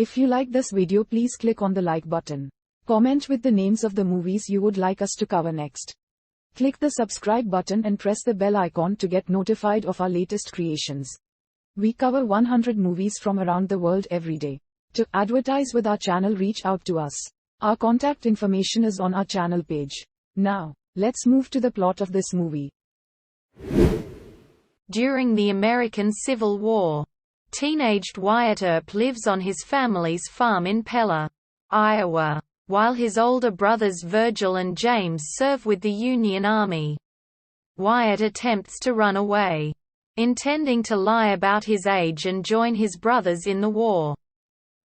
If you like this video, please click on the like button. Comment with the names of the movies you would like us to cover next. Click the subscribe button and press the bell icon to get notified of our latest creations. We cover 100 movies from around the world every day. To advertise with our channel, reach out to us. Our contact information is on our channel page. Now, let's move to the plot of this movie. During the American Civil War, teenaged Wyatt Earp lives on his family's farm in Pella, Iowa, while his older brothers Virgil and James serve with the Union Army. Wyatt attempts to run away, intending to lie about his age and join his brothers in the war.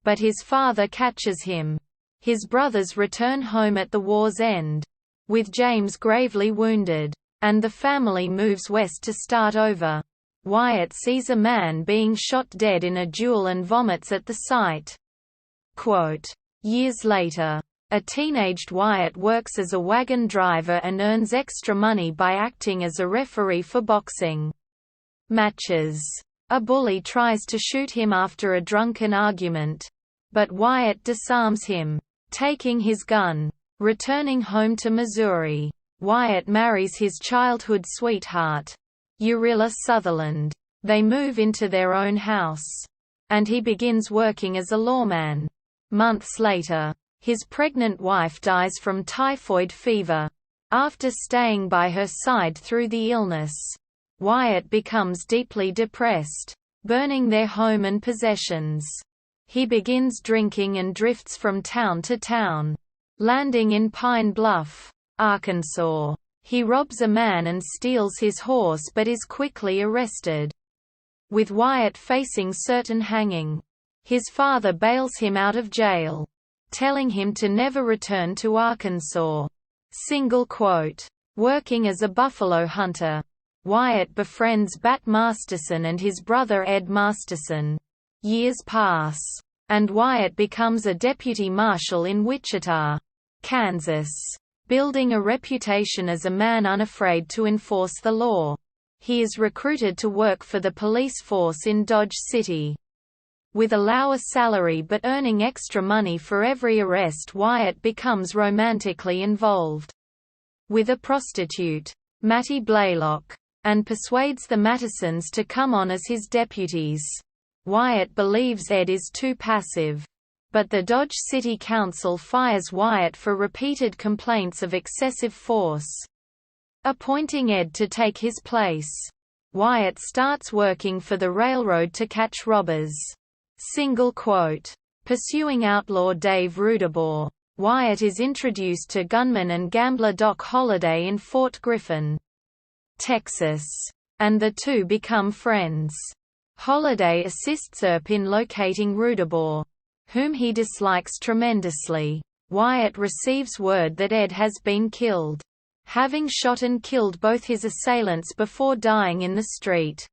But his father catches him. His brothers return home at the war's end, with James gravely wounded, and the family moves west to start over. Wyatt sees a man being shot dead in a duel and vomits at the sight. Quote, "Years later, a teenaged Wyatt works as a wagon driver and earns extra money by acting as a referee for boxing matches. A bully tries to shoot him after a drunken argument, but Wyatt disarms him, taking his gun. Returning home to Missouri, Wyatt marries his childhood sweetheart, Urilla Sutherland. They move into their own house, and he begins working as a lawman. Months later, his pregnant wife dies from typhoid fever. After staying by her side through the illness, Wyatt becomes deeply depressed, burning their home and possessions. He begins drinking and drifts from town to town, landing in Pine Bluff, Arkansas. He robs a man and steals his horse but is quickly arrested. With Wyatt facing certain hanging, his father bails him out of jail, telling him to never return to Arkansas. Single quote. Working as a buffalo hunter, Wyatt befriends Bat Masterson and his brother Ed Masterson. Years pass, and Wyatt becomes a deputy marshal in Wichita, Kansas, building a reputation as a man unafraid to enforce the law. He is recruited to work for the police force in Dodge City. With a lower salary but earning extra money for every arrest, Wyatt becomes romantically involved with a prostitute, Mattie Blaylock, and persuades the Mattisons to come on as his deputies. Wyatt believes Ed is too passive, but the Dodge City Council fires Wyatt for repeated complaints of excessive force, appointing Ed to take his place. Wyatt starts working for the railroad to catch robbers. Single quote. Pursuing outlaw Dave Rudebaugh, Wyatt is introduced to gunman and gambler Doc Holliday in Fort Griffin, Texas, and the two become friends. Holliday assists Earp in locating Rudebaugh, whom he dislikes tremendously. Wyatt receives word that Ed has been killed, having shot and killed both his assailants before dying in the street.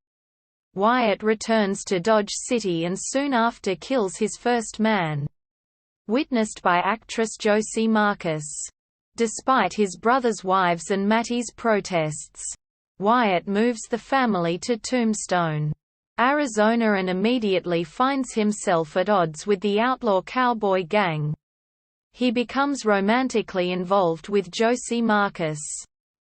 Wyatt returns to Dodge City and soon after kills his first man, witnessed by actress Josie Marcus. Despite his brother's wives and Mattie's protests, Wyatt moves the family to Tombstone, Arizona, and immediately finds himself at odds with the outlaw Cowboy gang. He becomes romantically involved with Josie Marcus,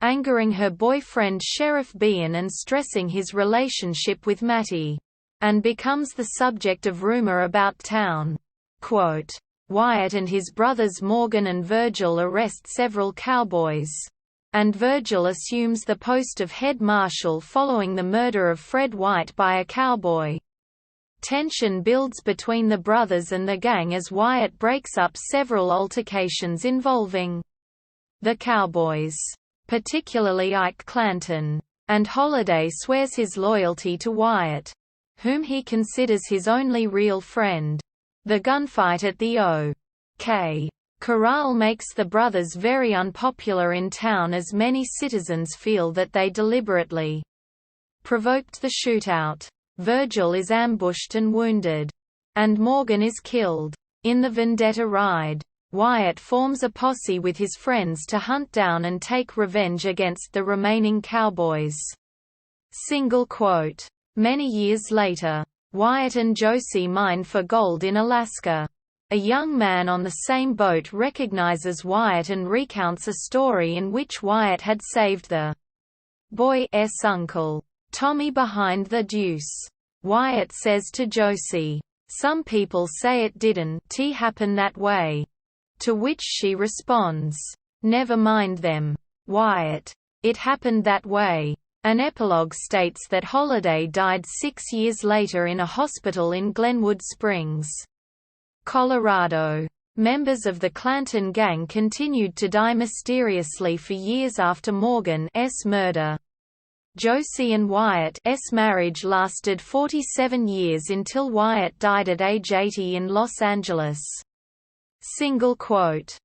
angering her boyfriend Sheriff Bean and stressing his relationship with Mattie, and becomes the subject of rumor about town. Quote, Wyatt and his brothers Morgan and Virgil arrest several cowboys, and Virgil assumes the post of head marshal following the murder of Fred White by a cowboy. Tension builds between the brothers and the gang as Wyatt breaks up several altercations involving the cowboys, particularly Ike Clanton, and Holliday swears his loyalty to Wyatt, whom he considers his only real friend. The gunfight at the O.K. Corral makes the brothers very unpopular in town as many citizens feel that they deliberately provoked the shootout. Virgil is ambushed and wounded, and Morgan is killed. In the vendetta ride, Wyatt forms a posse with his friends to hunt down and take revenge against the remaining cowboys. Single quote. Many years later, Wyatt and Josie mine for gold in Alaska. A young man on the same boat recognizes Wyatt and recounts a story in which Wyatt had saved the boy's uncle, Tommy behind the deuce. Wyatt says to Josie, "Some people say it didn't happen that way." To which she responds, "Never mind them. Wyatt. It happened that way." An epilogue states that Holiday died 6 years later in a hospital in Glenwood Springs, Colorado. Members of the Clanton gang continued to die mysteriously for years after Morgan's murder. Josie and Wyatt's marriage lasted 47 years until Wyatt died at age 80 in Los Angeles. Single quote,